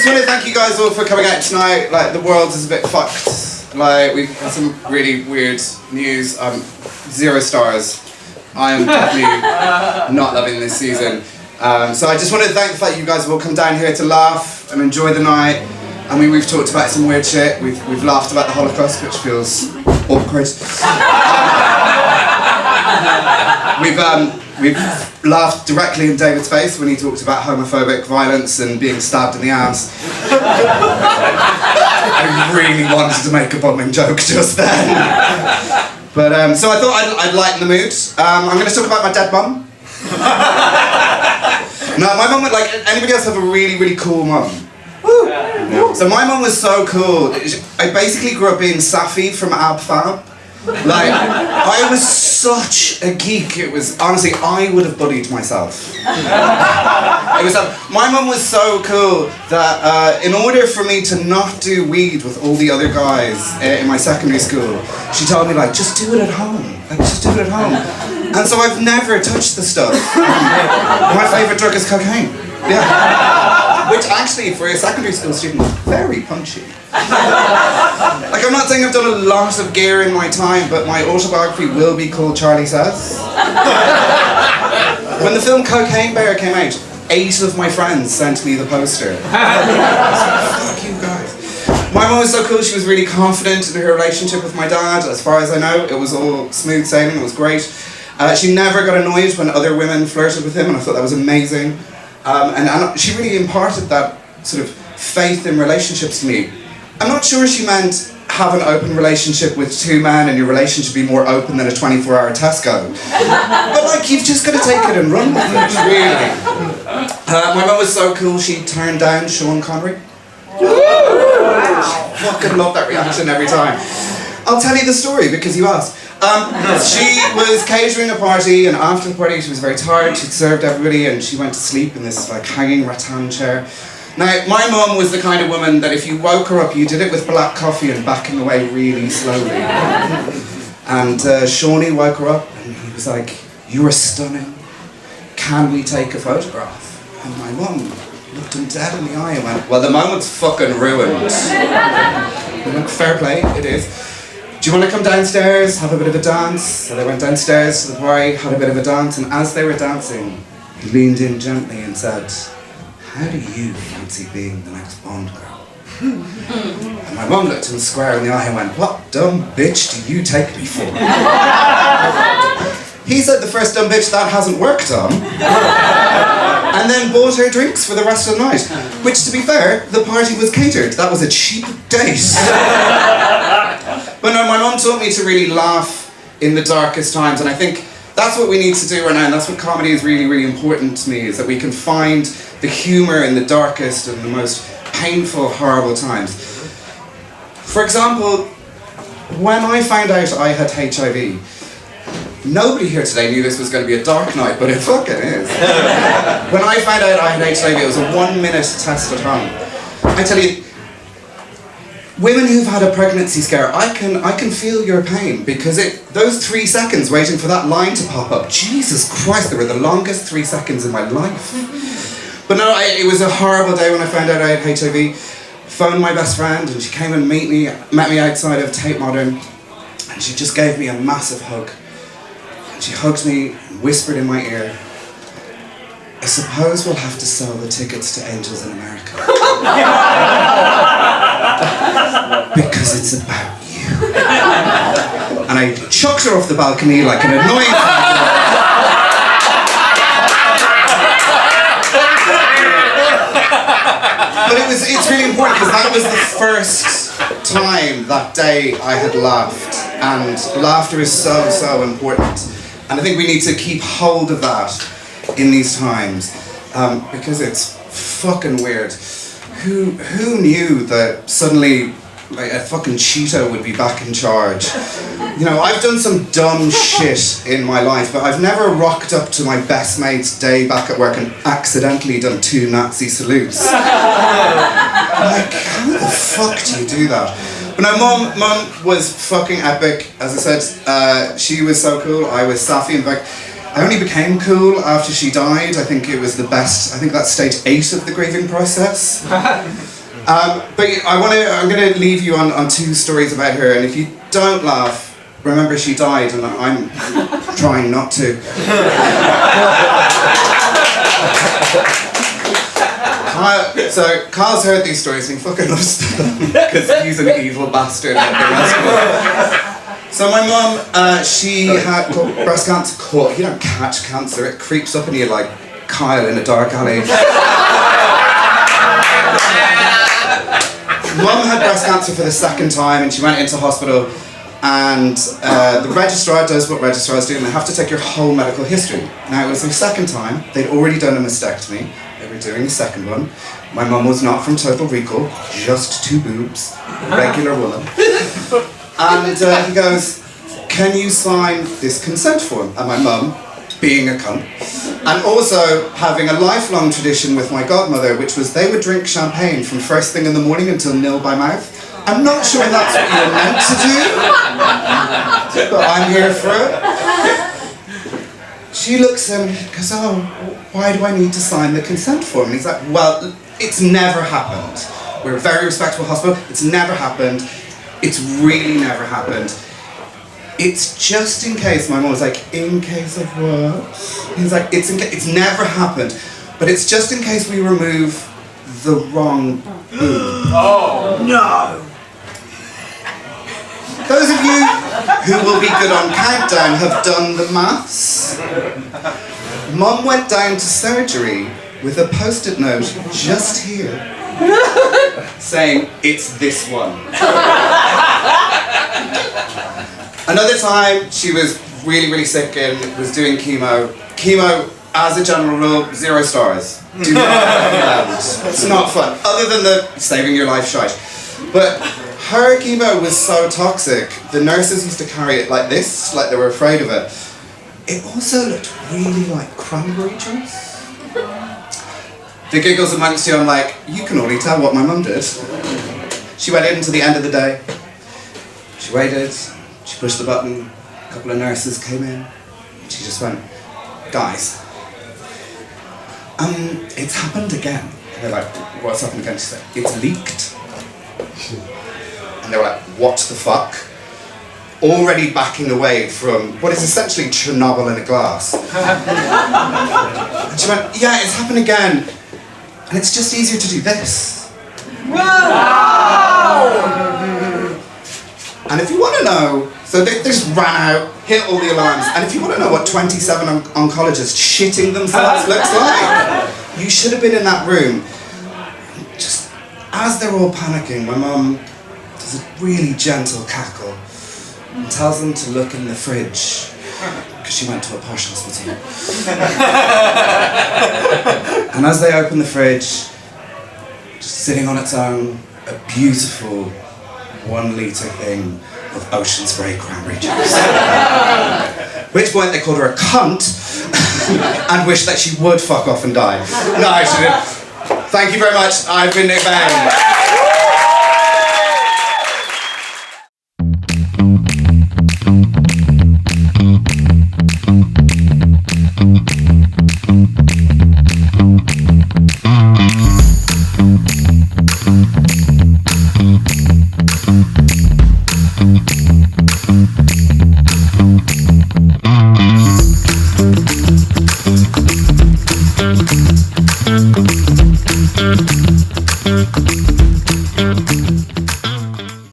just want to thank you guys all for coming out tonight. Like, the world is a bit fucked. Like, we've had some really weird news. 0 stars. I am definitely not loving this season. So I just wanted to thank the fact you guys have all come down here to laugh and enjoy the night. I mean, we've talked about some weird shit. We've laughed about the Holocaust, which feels awkward. We've laughed directly in David's face when he talked about homophobic violence and being stabbed in the arms. I really wanted to make a bombing joke just then. But so I thought I'd lighten the mood. I'm going to talk about my dead mum. No, my mum would, like, anybody else have a really, really cool mum? Yeah. So my mum was so cool. I basically grew up being Safi from Ab Fab. Like, I was such a geek. It was, honestly, I would have bullied myself. It was, my mum was so cool that in order for me to not do weed with all the other guys in my secondary school, she told me, like, just do it at home. Like, just do it at home. And so I've never touched the stuff. My favourite drug is cocaine. Yeah. Which actually, for a secondary school student, is very punchy. Like, I'm not saying I've done a lot of gear in my time, but my autobiography will be called Charlie Says. When the film Cocaine Bear came out, 8 of my friends sent me the poster. Fuck you guys. My mum was so cool. She was really confident in her relationship with my dad. As far as I know, it was all smooth sailing. It was great. She never got annoyed when other women flirted with him, and I thought that was amazing. And she really imparted that sort of faith in relationships to me. I'm not sure she meant have an open relationship with 2 men and your relationship be more open than a 24-hour Tesco. But, like, you've just got to take it and run with it, really. My mum was so cool, she turned down Sean Connery. I fucking love that reaction every time. I'll tell you the story because you asked. She was catering a party, and after the party she was very tired. She'd served everybody and she went to sleep in this, like, hanging rattan chair. Now, my mum was the kind of woman that if you woke her up, you did it with black coffee and backing away really slowly. And Shawnee woke her up and he was like, "You are stunning. Can we take a photograph?" And my mum looked him dead in the eye and went, "Well, the moment's fucking ruined." I'm like, "Fair play, it is. Do you want to come downstairs, have a bit of a dance?" So they went downstairs to the party, had a bit of a dance, and as they were dancing, he leaned in gently and said, "How do you fancy being the next Bond girl?" And my mum looked him square in the eye and went, "What dumb bitch do you take me for?" He said the first dumb bitch that hasn't worked on. And then bought her drinks for the rest of the night. Which, to be fair, the party was catered. That was a cheap date. But no, my mum taught me to really laugh in the darkest times, and I think that's what we need to do right now, and that's what comedy is really, really important to me, is that we can find the humour in the darkest and the most painful, horrible times. For example, when I found out I had HIV, nobody here today knew this was going to be a dark night, but it fucking is. When I found out I had HIV, it was a 1-minute test at home. I tell you, women who've had a pregnancy scare, I can feel your pain, because those 3 seconds waiting for that line to pop up, Jesus Christ, they were the longest 3 seconds in my life. But no, it was a horrible day when I found out I had HIV. Phoned my best friend and she came and met me outside of Tate Modern, and she just gave me a massive hug. And she hugged me and whispered in my ear, "I suppose we'll have to sell the tickets to Angels in America." Because it's about you. And I chucked her off the balcony like an annoying But it's really important, because that was the first time that day I had laughed. And laughter is so, so important. And I think we need to keep hold of that in these times. Because it's fucking weird. Who knew that suddenly, like, a fucking Cheeto would be back in charge? You know, I've done some dumb shit in my life, but I've never rocked up to my best mate's day back at work and accidentally done 2 Nazi salutes. Like, how the fuck do you do that? But no, mum was fucking epic. As I said, she was so cool. I was Safi. In fact, I only became cool after she died. I think it was the best. I think that's stage 8 of the grieving process. But I'm going to leave you on 2 stories about her, and if you don't laugh, remember she died, and I'm trying not to. So Carl's heard these stories and he fucking loves them because he's an evil bastard like the rest of us. So my mum, she had breast cancer. You don't catch cancer, it creeps up in you like Kyle in a dark alley. Mum had breast cancer for the 2nd time and she went into hospital, and the registrar does what registrars do, and they have to take your whole medical history. Now it was her 2nd time, they'd already done a mastectomy, they were doing the 2nd one. My mum was not from Total Recall, just 2 boobs, regular woman. And he goes, can you sign this consent form? And my mum, being a cunt, and also having a lifelong tradition with my godmother, which was they would drink champagne from first thing in the morning until nil by mouth. I'm not sure that's what you're meant to do, but I'm here for it. She looks at him and goes, oh, why do I need to sign the consent form? And he's like, well, it's never happened. We're a very respectable hospital. It's never happened. It's really never happened. It's just in case. My mum was like, in case of what? He's like, it's never happened, but it's just in case we remove the wrong boob. Oh no! Those of you who will be good on countdown have done the maths. Mum went down to surgery with a post-it note just here saying, it's this one. Another time she was really, really sick and was doing chemo. Chemo, as a general rule, 0 stars. Do not recommend. It's not fun, other than the saving your life shite. But her chemo was so toxic, the nurses used to carry it like this, like they were afraid of it. It also looked really like cranberry juice. The giggles amongst you, I'm like, you can only tell what my mum did. She went in to the end of the day. She waited, she pushed the button, a couple of nurses came in. She just went, guys, it's happened again. And they're like, what's happened again? She said, it's leaked. And they were like, what the fuck? Already backing away from what is essentially Chernobyl in a glass. And she went, yeah, it's happened again. And it's just easier to do this. Wow! And if you want to know, so they just ran out, hit all the alarms, and if you want to know what 27 oncologists shitting themselves looks like, you should have been in that room. Just as they're all panicking, my mum does a really gentle cackle and tells them to look in the fridge, because she went to a posh hospital. And as they open the fridge, just sitting on its own, a beautiful 1 litre thing of ocean spray cranberry juice. At which point they called her a cunt and wished that she would fuck off and die. No, she didn't. Thank you very much. I've been Nick Bang.